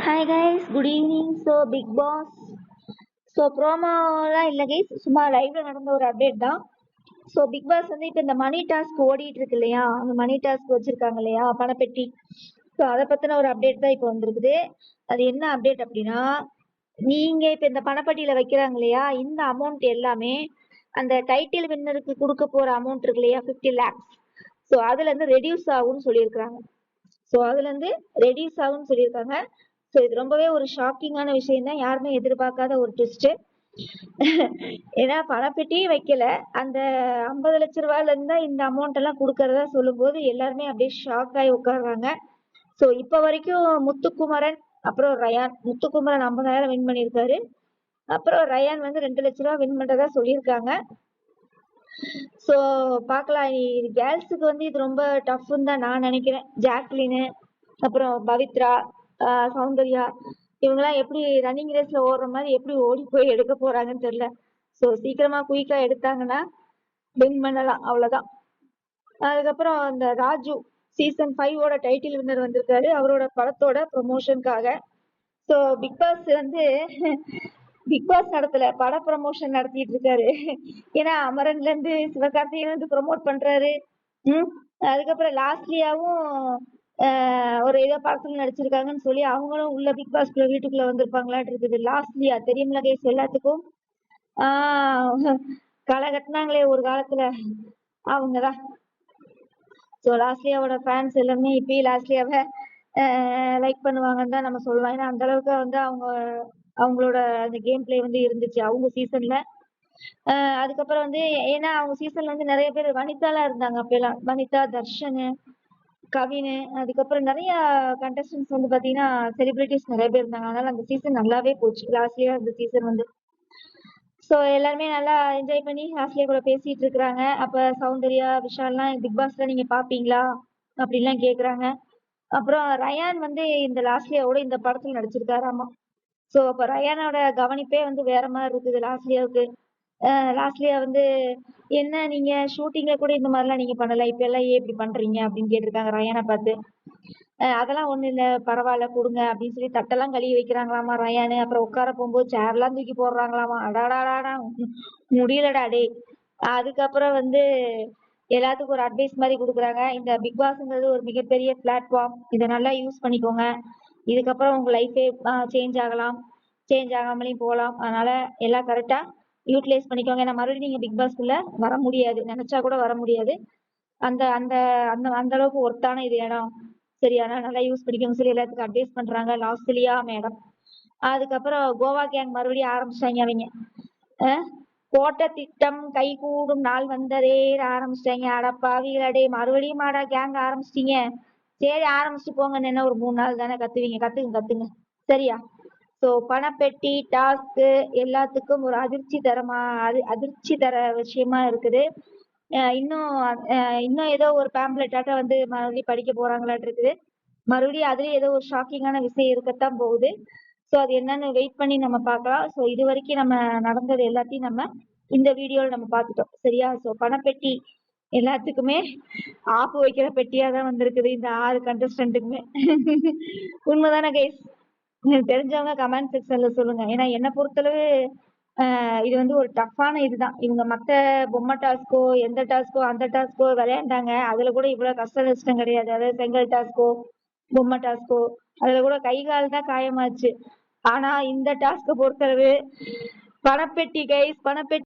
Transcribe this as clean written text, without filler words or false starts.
Hi guys, good evening. Big boss ப்ரோமோலாம் இல்லை guys, சும்மா லைவ்ல நடந்த ஒரு அப்டேட் தான். பிக் பாஸ் வந்து இப்போ இந்த மணி டாஸ்க் ஓடிட்டு இருக்கு இல்லையா, அந்த மணி டாஸ்க் வச்சிருக்காங்க இல்லையா, பணப்பெட்டி. அதை பத்தின ஒரு அப்டேட் தான் இப்போ வந்திருக்குது. அது என்ன அப்டேட் அப்படின்னா, நீங்க இப்போ இந்த பணப்பட்டியில வைக்கிறாங்க இல்லையா, இந்த அமௌண்ட் எல்லாமே அந்த டைட்டில் வின்னருக்கு கொடுக்க போற அமௌண்ட் இருக்கு இல்லையா, 50 lakhs. அதுல இருந்து ரெடியூஸ் ஆகும்னு சொல்லியிருக்காங்க. அதுல இருந்து ரெடியூஸ் ஆகும்னு சொல்லியிருக்காங்க. இது ரொம்பவே ஒரு ஷாக்கிங்கான விஷயம் தான், யாருமே எதிர்பார்க்காத ஒரு ட்விஸ்ட். ஏன்னா பணப்பெட்டியே வைக்கல, அந்த 50 லட்ச ரூபாயில இருந்தா இந்த அமௌண்ட் எல்லாம் கொடுக்கறதா சொல்லும் போது எல்லாருமே அப்படியே ஷாக் ஆகி உட்காடுறாங்க. இப்ப வரைக்கும் முத்துக்குமரன் அப்புறம் ரயான், முத்துக்குமரன் 50,000 வின் பண்ணியிருக்காரு, அப்புறம் ரயான் வந்து 2 லட்ச ரூபாய் வின் பண்றதா சொல்லியிருக்காங்க. பாக்கலாம், கேர்ள்ஸுக்கு வந்து இது ரொம்ப டஃப்னு தான் நான் நினைக்கிறேன். ஜாக்லின், அப்புறம் பவித்ரா, சௌந்தர்யா, இவங்கெல்லாம் எப்படி ரன்னிங் ரேஸ்ல ஓடுற மாதிரி எப்படி ஓடி போய் எடுக்க போறாங்கன்னு தெரியல. சீக்கிரமா குயிக்கா எடுத்தாங்கன்னா வின் பண்ணலாம், அவ்வளவுதான். அதுக்கப்புறம் இந்த ராஜு சீசன் 5ஓட டைட்டில் வின்னர் வந்திருக்காரு, அவரோட படத்தோட ப்ரொமோஷனுக்காக. பிக் பாஸ் வந்து பிக் பாஸ் நடத்தல, பட ப்ரமோஷன் நடத்திட்டு இருக்காரு. ஏன்னா அமரன்ல இருந்து சிவகார்த்திகேயன் வந்து ப்ரமோட் பண்றாரு. அதுக்கப்புறம் லாஸ்ட்லியாவும் ஒரு ஏதோ படத்துல நடிச்சிருக்காங்கன்னு சொல்லி அவங்களும் உள்ள பிக் பாஸ்குள்ள வீட்டுக்குள்ள வந்திருப்பாங்களாட்டு இருக்குது. லாஸ்ட்லியா தெரியுமில கைஸ் எல்லாத்துக்கும், களை கட்டினாங்களே ஒரு காலத்துல, அவங்கதான். லாஸ்ட்லியாவோட ஃபேன்ஸ் எல்லாமே இப்பயும் லாஸ்ட்லியாவை லைக் பண்ணுவாங்கன்னு தான் நம்ம சொல்லலாம். ஏன்னா அந்த அளவுக்கு வந்து அவங்களோட அந்த கேம் பிளே வந்து இருந்துச்சு அவங்க சீசன்ல. அதுக்கப்புறம் வந்து ஏன்னா அவங்க சீசன்ல வந்து நிறைய பேர் வனிதாலாம் இருந்தாங்க அப்பெல்லாம், வனிதா, தர்ஷன், கவின், அதுக்கப்புறம் நிறைய கண்டஸ்டன்ஸ் வந்து பாத்தீங்கன்னா செலிபிரிட்டிஸ் நிறைய பேர் இருந்தாங்க. அதனால அந்த சீசன் நல்லாவே போச்சு. லாஸ்ட்லியா இந்த சீசன் வந்து எல்லாருமே நல்லா என்ஜாய் பண்ணி லாஸ்ட்லியா கூட பேசிட்டு இருக்கிறாங்க. அப்ப சௌந்தர்யா, விஷால்லாம் பிக் பாஸ்ல நீங்க பாப்பீங்களா அப்படின்லாம் கேக்குறாங்க. அப்புறம் ரயான் வந்து இந்த லாஸ்ட்லியாவோட இந்த படத்துல நடிச்சிருக்காராமா. அப்ப ரயானோட கவனிப்பே வந்து வேற மாதிரி இருக்குது லாஸ்ட்லியாவுக்கு. லாஸ்ட்லியா வந்து என்ன நீங்க ஷூட்டிங்ல கூட இந்த மாதிரிலாம் நீங்க பண்ணல, இப்ப எல்லாம் ஏன் இப்படி பண்றீங்க அப்படின்னு கேட்டிருக்காங்க ரயானை பார்த்து. அதெல்லாம் ஒண்ணு இல்ல, பரவாயில்ல கொடுங்க அப்படின்னு சொல்லி தட்டெல்லாம் கழுவி வைக்கிறாங்களாமா ரயானு. அப்புறம் உட்கார போகும்போது சேர்லாம் தூக்கி போடுறாங்களாமா. அடாடாடா முடியலடா டே. அதுக்கப்புறம் வந்து எல்லாத்துக்கும் ஒரு அட்வைஸ் மாதிரி கொடுக்குறாங்க. இந்த பிக் பாஸ்ங்கிறது ஒரு மிகப்பெரிய பிளாட்ஃபார்ம், இதை நல்லா யூஸ் பண்ணிக்கோங்க. இதுக்கப்புறம் உங்க லைஃபே சேஞ்ச் ஆகலாம், சேஞ்ச் ஆகாமலையும் போகலாம். அதனால எல்லாம் கரெக்டா யூட்டிலைஸ் பண்ணிக்கோங்க. ஏன்னா மறுபடியும் நீங்க பிக் பாஸ்குள்ள வர முடியாது, நினைச்சா கூட வர முடியாது. அந்த அந்த அந்த அந்த அளவுக்கு ஒர்த்தான இது இடம், சரியா? நல்லா யூஸ் பண்ணிக்கோங்க சொல்லி எல்லாத்துக்கும் அட்வைஸ் பண்றாங்க லாஸ்ட்லியா மேடம். அதுக்கப்புறம் கோவா கேங் மறுபடியும் ஆரம்பிச்சிட்டாங்க. அவங்க போட்ட திட்டம் கை கூடும் நாள் வந்ததே ஆரம்பிச்சிட்டாங்க. அடப்பாவிகளே, மறுபடியும் மாடா கேங் ஆரம்பிச்சிட்டீங்க. சரி ஆரம்பிச்சுட்டு போங்க, என்ன ஒரு 3 நாள் தானே, கத்துவீங்க, கத்துங்க சரியா? பணப்பெட்டி டாஸ்க் எல்லாத்துக்கும் ஒரு அதிர்ச்சி தர விஷயமா இருக்குது. இன்னும் ஏதோ ஒரு பேம்ப்ளெட்டாட்ட வந்து மறுபடியும் படிக்க போறாங்களாட்டு இருக்குது. மறுபடியும் அதுலயும் ஏதோ ஒரு ஷாக்கிங்கான விஷயம் இருக்கத்தான் போகுது. அது என்னன்னு வெயிட் பண்ணி நம்ம பார்க்கலாம். இது வரைக்கும் நம்ம நடந்தது எல்லாத்தையும் நம்ம இந்த வீடியோல நம்ம பார்த்துட்டோம், சரியா? பணப்பெட்டி எல்லாத்துக்குமே ஆப்பு வைக்கிற பெட்டியா தான் வந்திருக்குது இந்த 6 கண்டஸ்டன்ட்டுக்குமே. உண்மைதானே கைஸ்? தெரிஞ்சவங்க கமெண்ட் செக்ஷன்ல சொல்லுங்க. ஏன்னா என்ன பொறுத்தளவு இது வந்து ஒரு டஃப்பான இதுதான். இவங்க மத்த பொம்மை டாஸ்கோ எந்த டாஸ்கோ அந்த டாஸ்கோ விளையாண்டாங்க, அதுல கூட இவ்வளவு கஷ்ட நஷ்டம் கிடையாது. அதாவது செங்கல் டாஸ்கோ பொம்மை டாஸ்கோ அதுல கூட கை கால் தான் காயமாச்சு. ஆனா இந்த டாஸ்க பொறுத்தளவு பணப்பெட்டி கைஸ், பணப்பெட்டி